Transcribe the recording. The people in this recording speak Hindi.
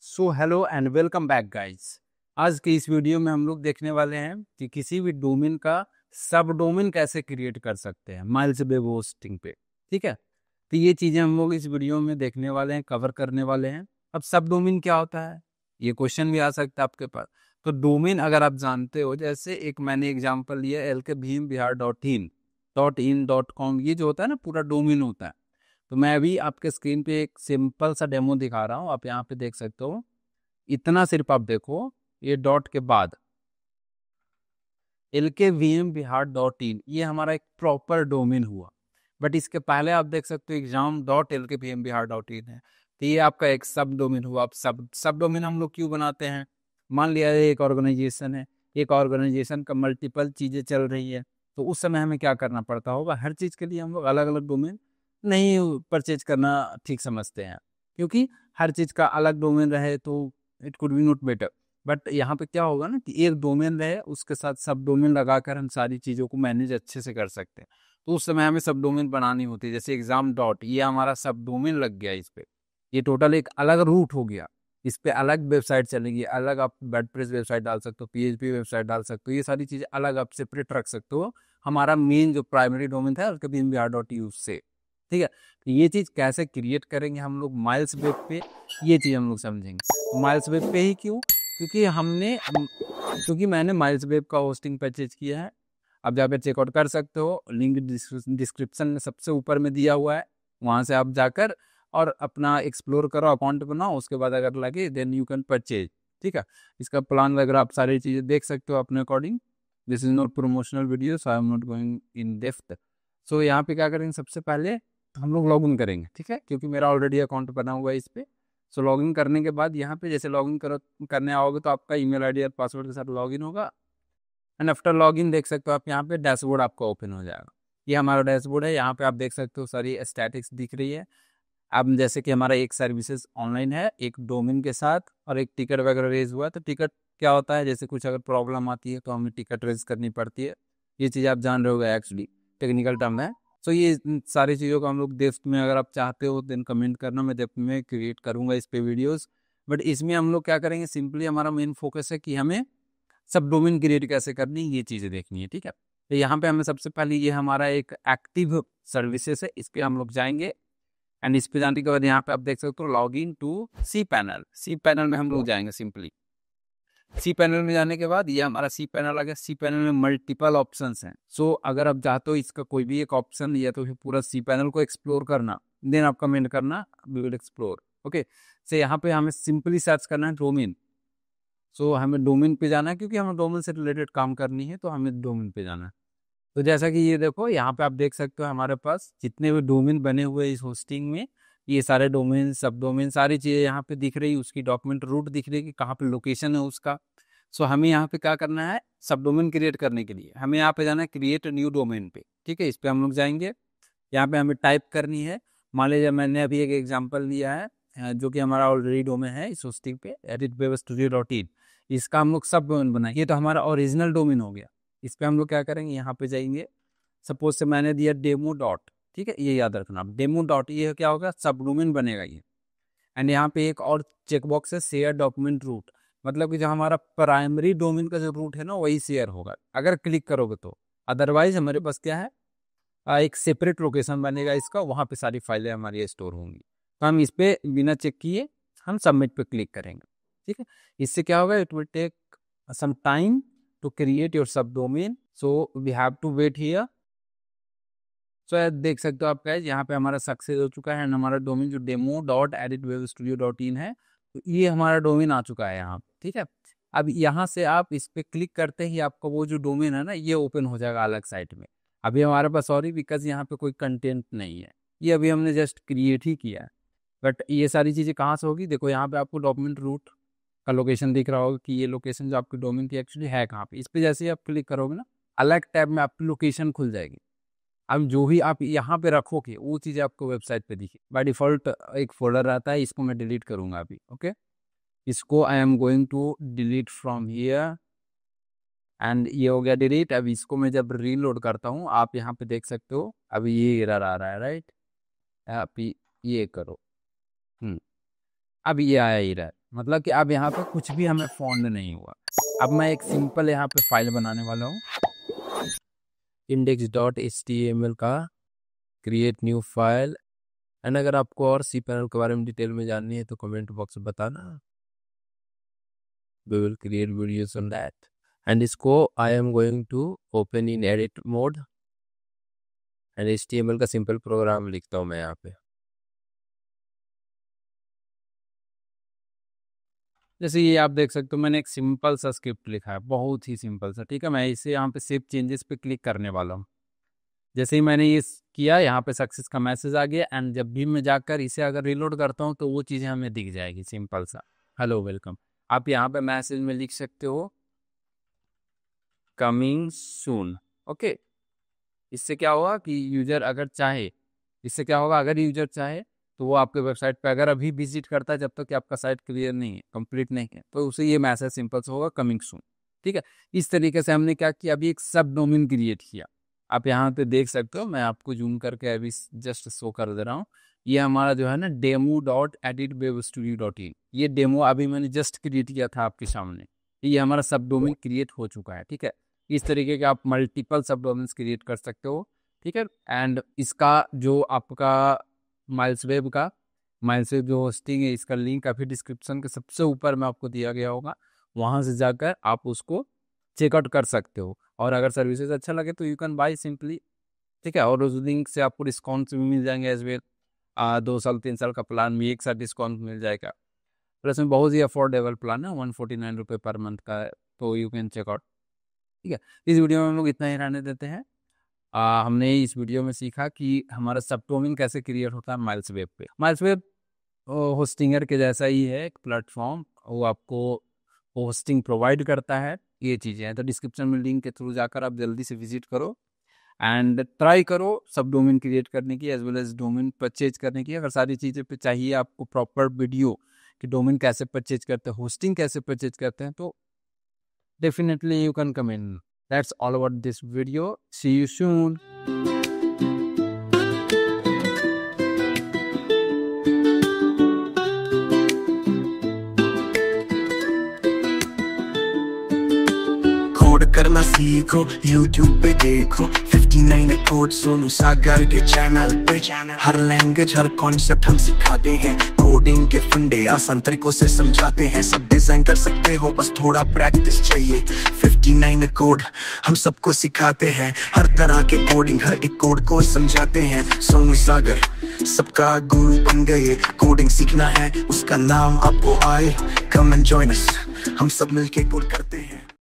So hello and welcome back guys. आज की इस वीडियो में हम लोग देखने वाले हैं कि किसी भी डोमेन का सब डोमेन कैसे क्रिएट कर सकते हैं माइल्स वेब होस्टिंग पे। ठीक है, तो ये चीज़ें हम लोग इस वीडियो में देखने वाले हैं, कवर करने वाले हैं। अब सब डोमेन क्या होता है, ये क्वेश्चन भी आ सकता है आपके पास। तो डोमेन अगर आप जानते हो, जैसे एक मैंने एग्जांपल लिया LKBHIMBihar.in.com, ये जो होता है ना पूरा डोमेन होता है। तो मैं अभी आपके स्क्रीन पे एक सिंपल सा डेमो दिखा रहा हूँ, आप यहाँ पे देख सकते हो। इतना सिर्फ आप देखो, ये डॉट के बाद LKVMBihar.in, ये हमारा एक प्रॉपर डोमेन हुआ। बट इसके पहले आप देख सकते हो exam.LKVMBihar.in है, तो ये आपका एक सब डोमेन हुआ। अब सब डोमेन हम लोग क्यों बनाते हैं? मान लिया एक ऑर्गेनाइजेशन है, एक ऑर्गेनाइजेशन का मल्टीपल चीज़ें चल रही है, तो उस समय हमें क्या करना पड़ता होगा? हर चीज़ के लिए हम लोग अलग अलग डोमेन नहीं परचेज करना ठीक समझते हैं, क्योंकि हर चीज़ का अलग डोमेन रहे तो it could be not better. But यहाँ पे क्या होगा ना कि एक डोमेन रहे, उसके साथ सब डोमेन लगाकर हम सारी चीज़ों को मैनेज अच्छे से कर सकते हैं। तो उस समय हमें सब डोमेन बनानी होती है। जैसे एग्जाम डॉट, ये हमारा सब डोमेन लग गया इस पे, ये टोटल एक अलग रूट हो गया। इस पे अलग वेबसाइट चलेगी, अलग आप वर्डप्रेस वेबसाइट डाल सकते हो, PHP वेबसाइट डाल सकते हो, ये सारी चीज़ें अलग आप सेपरेट रख सकते हो। हमारा मेन जो प्राइमरी डोमेन था उसके BMBR.use से। ठीक है, तो ये चीज़ कैसे क्रिएट करेंगे हम लोग माइल्स वेब पे, ये चीज़ हम लोग समझेंगे। माइल्स वेब पे ही क्यों? क्योंकि मैंने माइल्स वेब का होस्टिंग परचेज किया है। आप जाकर चेकआउट कर सकते हो, लिंक डिस्क्रिप्शन में सबसे ऊपर में दिया हुआ है, वहाँ से आप जाकर और अपना एक्सप्लोर करो, अकाउंट बनाओ, उसके बाद अगर लगे देन यू कैन परचेज। ठीक है, इसका प्लान वगैरह आप सारी चीज़ें देख सकते हो अपने according. This is not promotional video, so I am not going in depth. So यहाँ पे क्या करेंगे, सबसे पहले हम लोग लॉग इन करेंगे। ठीक है, क्योंकि मेरा ऑलरेडी अकाउंट बना हुआ है इस पे। सो लॉगिन करने के बाद यहाँ पे जैसे लॉगिन करो करने आओगे तो आपका ईमेल आईडी और पासवर्ड के साथ लॉगिन होगा। एंड आफ्टर लॉगिन देख सकते हो आप यहाँ पे डैशबोर्ड आपका ओपन हो जाएगा। ये हमारा डैशबोर्ड है, यहाँ पे आप देख सकते हो सारी स्टैटिक्स दिख रही है। अब जैसे कि हमारा एक सर्विसेज ऑनलाइन है एक डोमेन के साथ, और एक टिकट वगैरह रेज हुआ है। तो टिकट क्या होता है, जैसे कुछ अगर प्रॉब्लम आती है तो हमें टिकट रेज करनी पड़ती है। ये चीज़ आप जान रहे होगे, एक्चुअली टेक्निकल टर्म है। सो ये सारी चीज़ों को हम लोग डेप्थ में, अगर आप चाहते हो देन कमेंट करना, मैं डेप्थ में क्रिएट करूंगा इस पे वीडियोस। बट इसमें हम लोग क्या करेंगे, सिंपली हमारा मेन फोकस है कि हमें सब डोमेन क्रिएट कैसे करनी है, ये चीज़ें देखनी है। ठीक है, तो यहाँ पे हमें सबसे पहले, ये हमारा एक एक्टिव सर्विसेज है, इस पे हम लोग जाएंगे। एंड इस पे जाने के बाद यहाँ पे आप देख सकते हो log in to cPanel. CPanel में हम लोग जाएंगे। सिंपली सी पैनल में जाने के बाद ये हमारा सी पैनल आ गया। सी पैनल में मल्टीपल ऑप्शंस हैं। सो अगर आप चाहते हो इसका कोई भी एक ऑप्शन या तो फिर पूरा सी पैनल को एक्सप्लोर करना, देन आप कमेंट करना वी विल एक्सप्लोर। ओके, से यहाँ पे हमें सिंपली सर्च करना है डोमेन। सो हमें डोमेन पे जाना है, क्योंकि हमें डोमेन से रिलेटेड काम करनी है, तो हमें डोमेन पे जाना है। तो जैसा कि ये देखो, यहाँ पे आप देख सकते हो हमारे पास जितने भी डोमेन बने हुए इस होस्टिंग में, ये सारे डोमेन, सब डोमेन, सारी चीज़ें यहाँ पे दिख रही, उसकी डॉक्यूमेंट रूट दिख रही कि कहाँ पे लोकेशन है उसका। सो हमें यहाँ पे क्या करना है, सब डोमेन क्रिएट करने के लिए हमें यहाँ पे जाना है क्रिएट न्यू डोमेन पे। ठीक है, इस पे हम लोग जाएंगे। यहाँ पे हमें टाइप करनी है, मान लीजिए मैंने अभी एक एग्जाम्पल लिया है, जो कि हमारा ऑलरेडी डोमेन है इस होस्टिंग पे, editwebstudio.in। इसका हम लोग सब डोमेन बनाएंगे, ये तो हमारा ओरिजिनल डोमेन हो गया। इस पे हम लोग क्या करेंगे, यहाँ पे जाएंगे। सपोज से मैंने दिया डेमो डॉट, ठीक है, ये याद रखना, डेमो डॉट, ये क्या होगा, सब डोमेन बनेगा ये। एंड यहाँ पे एक और चेकबॉक्स है, शेयर डॉक्यूमेंट रूट, मतलब कि जो हमारा प्राइमरी डोमेन का जो रूट है ना, वही शेयर होगा अगर क्लिक करोगे तो। अदरवाइज हमारे पास क्या है, एक सेपरेट लोकेशन बनेगा इसका, वहाँ पे सारी फाइलें हमारी स्टोर होंगी। तो हम इस पे बिना चेक किए हम सबमिट पे क्लिक करेंगे। ठीक है, इससे क्या होगा, it will take some time to create your subdomain, so we have to wait here. So देख सकते हो आप गाइस, यहाँ पे हमारा सक्सेस हो चुका है। हमारा डोमेन जो demo.editwebstudio.in है, तो ये हमारा डोमेन आ चुका है यहाँ पे। ठीक है, अब यहाँ से आप इस पे क्लिक करते ही आपका वो जो डोमेन है ना, ये ओपन हो जाएगा अलग साइट में। अभी हमारे पास, सॉरी बिकॉज यहाँ पे कोई कंटेंट नहीं है, ये अभी हमने जस्ट क्रिएट ही किया है। बट ये सारी चीज़ें कहाँ से होगी, देखो यहाँ पे आपको डॉक्यूमेंट रूट का लोकेशन दिख रहा होगा कि ये लोकेशन जो आपकी डोमेन की एक्चुअली है कहाँ पे। इस पे जैसे ही आप क्लिक करोगे ना, अलग टैब में आपकी लोकेशन खुल जाएगी। अब जो भी आप यहाँ पे रखोगे वो चीज़ आपको वेबसाइट पे दिखी। बाय डिफॉल्ट एक फोल्डर रहता है, इसको मैं डिलीट करूंगा अभी। ओके, इसको I am going to delete from here, and ये हो गया डिलीट। अब इसको मैं जब रीलोड करता हूँ, आप यहाँ पे देख सकते हो अभी ये एरर आ रहा है, राइट। आप ये करो, अब ये आया एरर। मतलब कि अब यहाँ पे कुछ भी हमें फाउंड नहीं हुआ। अब मैं एक सिंपल यहाँ पे फाइल बनाने वाला हूँ, index.html का क्रिएट न्यू फाइल। एंड अगर आपको और cPanel के बारे में डिटेल में जाननी है तो कमेंट बॉक्स में बताना, we will create videos on that। And इसको I am going to open in edit mode and HTML का सिंपल प्रोग्राम लिखता हूँ मैं यहाँ पे। जैसे ये आप देख सकते हो, मैंने एक सिंपल सा स्क्रिप्ट लिखा है, बहुत ही सिंपल सा, ठीक है। मैं इसे यहाँ पे सेव चेंजेस पे क्लिक करने वाला हूँ। जैसे ही मैंने ये किया, यहाँ पे सक्सेस का मैसेज आ गया। एंड जब भी मैं जाकर इसे अगर रिलोड करता हूँ तो वो चीज़ें हमें दिख जाएगी, सिंपल सा हेलो वेलकम। आप यहाँ पे मैसेज में लिख सकते हो कमिंग सून, ओके। इससे क्या होगा कि यूजर अगर चाहे, इससे क्या होगा अगर यूजर चाहे तो वो आपके वेबसाइट पे अगर अभी विजिट करता है, जब तक कि आपका साइट क्लियर नहीं है, कंप्लीट नहीं है, तो उसे ये मैसेज सिंपल से होगा कमिंग सून, ठीक है। इस तरीके से हमने क्या किया, अभी एक सब डोमेन क्रिएट किया। आप यहाँ पे देख सकते हो, मैं आपको जूम करके अभी जस्ट शो कर दे रहा हूँ। ये हमारा जो है ना demo.editwebstudio.in, ये डेमो अभी मैंने जस्ट क्रिएट किया था आपके सामने। ये हमारा सब डोमेन क्रिएट हो चुका है, ठीक है। इस तरीके के आप मल्टीपल सब डोमेन्स क्रिएट कर सकते हो, ठीक है। एंड इसका जो आपका माइल्सवेब जो होस्टिंग है, इसका लिंक अभी डिस्क्रिप्शन के सबसे ऊपर में आपको दिया गया होगा, वहाँ से जाकर आप उसको चेकआउट कर सकते हो। और अगर सर्विसेज अच्छा लगे तो यू कैन बाय सिंपली, ठीक है। और उस लिंक से आपको डिस्काउंट्स भी मिल जाएंगे एज वेल। 2 साल 3 साल का प्लान भी एक साथ डिस्काउंट मिल जाएगा। प्लस में बहुत ही अफोर्डेबल प्लान है, 149 रुपये पर मंथ का है, तो यू कैन चेकआउट, ठीक है। इस वीडियो में हम लोग इतना ही रहने देते हैं। हमने इस वीडियो में सीखा कि हमारा सब डोमेन कैसे क्रिएट होता है माइल्सवेब पे। माइल्सवेब होस्टिंगर के जैसा ही है एक प्लेटफॉर्म, वो आपको होस्टिंग प्रोवाइड करता है। ये चीज़ें हैं तो डिस्क्रिप्शन में लिंक के थ्रू जाकर आप जल्दी से विजिट करो एंड ट्राई करो सब डोमेन क्रिएट करने की as well as domain purchase करने की। अगर सारी चीज़ें पे चाहिए आपको प्रॉपर वीडियो कि डोमेन कैसे परचेज करते हैं, होस्टिंग कैसे परचेज करते हैं, तो definitely you can come in. That's all about this video, see you soon. Code करना सीखो, YouTube पे देखो 59 कोड सोनू सागर के चैनल पे। हर लैंग्वेज हर कॉन्सेप्ट हम सिखाते हैं, कोडिंग के फंडे आसान तरीकों से समझाते हैं। सब डिजाइन कर सकते हो, बस थोड़ा प्रैक्टिस चाहिए। 59 कोड हम सबको सिखाते हैं, हर तरह के कोडिंग हर एक कोड को समझाते हैं। सोनू सागर सबका गुरु बन गए, कोडिंग सीखना है उसका नाम आपको आए। कम एंड जॉइन अस, हम सब मिलके कोड करते हैं।